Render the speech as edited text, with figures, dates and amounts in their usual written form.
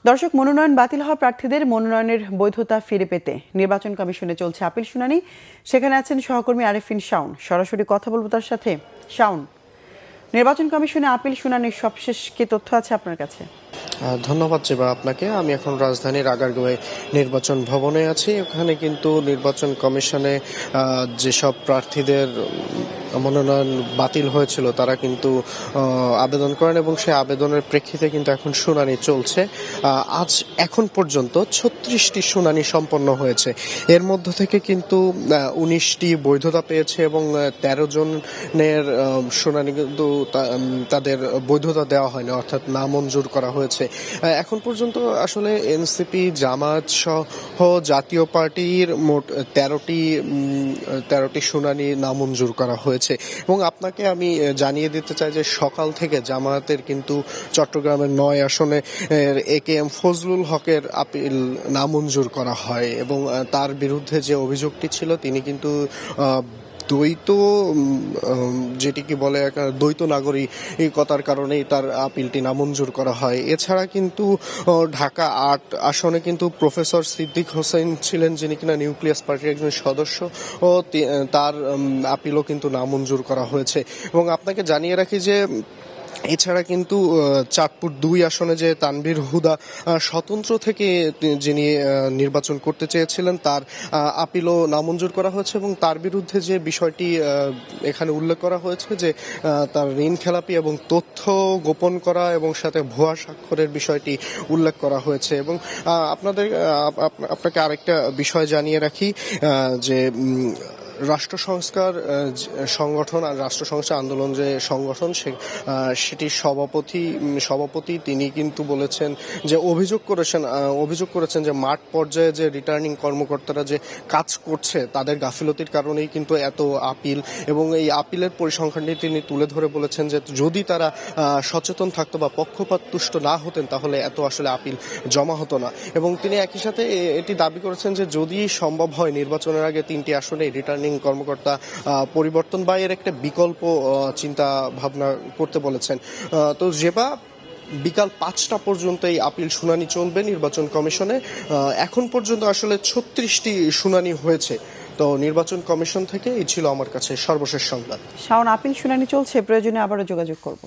দর্শক, মনোনয়ন বাতিল হওয়া প্রার্থীদের মনোনয়নের বৈধতা ফিরে পেতে নির্বাচন কমিশনে চলছে আপিল শুনানি। সেখানে আছেন সহকর্মী আরেফিন শাওন। সরাসরি কথা বলবো তার সাথে। শাওন, নির্বাচন কমিশনে আপিল শুনানির সবশেষ কি তথ্য আছে আপনার কাছে? ধন্যবাদ জেবা আপনাকে। আমি এখন রাজধানীর আগারগাঁওয়ে নির্বাচন ভবনে আছি। ওখানে কিন্তু নির্বাচন কমিশনে যেসব প্রার্থীদের মনোনয়ন বাতিল হয়েছিল তারা কিন্তু আবেদন করেন এবং সেই আবেদনের প্রেক্ষিতে কিন্তু এখন শুনানি চলছে। আজ এখন পর্যন্ত ৩৬টি শুনানি সম্পন্ন হয়েছে। এর মধ্য থেকে কিন্তু ১৯টি বৈধতা পেয়েছে এবং ১৩ জনের শুনানি কিন্তু তাদের বৈধতা দেওয়া হয়নি, অর্থাৎ নামঞ্জুর করা হয়েছে। এখন পর্যন্ত আসলে এনসিপি, জামাত সহ জাতীয় পার্টির মোট ১৩টি শুনানি নামঞ্জুর করা হয়েছে। এবং আপনাকে আমি জানিয়ে দিতে চাই যে সকাল থেকে জামায়াতের কিন্তু চট্টগ্রামের ৯ আসনে AKM ফজলুল হকের আপিল নামঞ্জুর করা হয় এবং তার বিরুদ্ধে যে অভিযোগটি ছিল তিনি কিন্তু দ্বৈত যেটিকে বলে দ্বৈত নাগরিকতার কারণেই তার আপিলটি নামঞ্জুর করা হয়। এছাড়া কিন্তু ঢাকা ৮ আসনে কিন্তু প্রফেসর সিদ্দিক হোসেন ছিলেন, যিনি কিনা নিউক্লিয়াস পার্টির একজন সদস্য, ও তার আপিলও কিন্তু নামঞ্জুর করা হয়েছে। এবং আপনাকে জানিয়ে রাখি যে এছাড়া কিন্তু চাঁদপুর ২ আসনে যে তানভীর হুদা স্বতন্ত্র থেকে যিনি নির্বাচন করতে চেয়েছিলেন তার আপিলও নামঞ্জুর করা হয়েছে এবং তার বিরুদ্ধে যে বিষয়টি এখানে উল্লেখ করা হয়েছে যে তার ঋণ খেলাপি এবং তথ্য গোপন করা এবং সাথে ভুয়া স্বাক্ষরের বিষয়টি উল্লেখ করা হয়েছে। এবং আপনাকে আরেকটা বিষয় জানিয়ে রাখি যে রাষ্ট্র সংস্কার সংগঠন আর রাষ্ট্র সংস্কার আন্দোলন যে সংগঠন সেটির সভাপতি তিনি কিন্তু বলেছেন যে অভিযোগ করেছেন যে মাঠ পর্যায়ে যে রিটার্নিং কর্মকর্তারা যে কাজ করছে তাদের গাফিলতির কারণেই কিন্তু এত আপিল, এবং এই আপিলের পরিসংখ্যানটি তিনি তুলে ধরে বলেছেন যে যদি তারা সচেতন থাকতো বা পক্ষপাত তুষ্ট না হতেন তাহলে এত আসলে আপিল জমা হতো না। এবং তিনি একই সাথে এটি দাবি করেছেন যে যদি সম্ভব হয় নির্বাচনের আগে ৩টি আসনে রিটার্নিং কর্মকর্তা পরিবর্তন বা এর একটা বিকল্প চিন্তা ভাবনা করতে বলেছেন। তো যেবা বিকাল ৫টা পর্যন্ত এই আপিল শুনানি চলবে নির্বাচন কমিশনে। এখন পর্যন্ত আসলে ৩৬টি শুনানি হয়েছে। তো নির্বাচন কমিশন থেকে এই ছিল আমার কাছে সর্বশেষ সংবাদ। শাওন, আপিল শুনানি চলছে, প্রয়োজনে আবারও যোগাযোগ করব।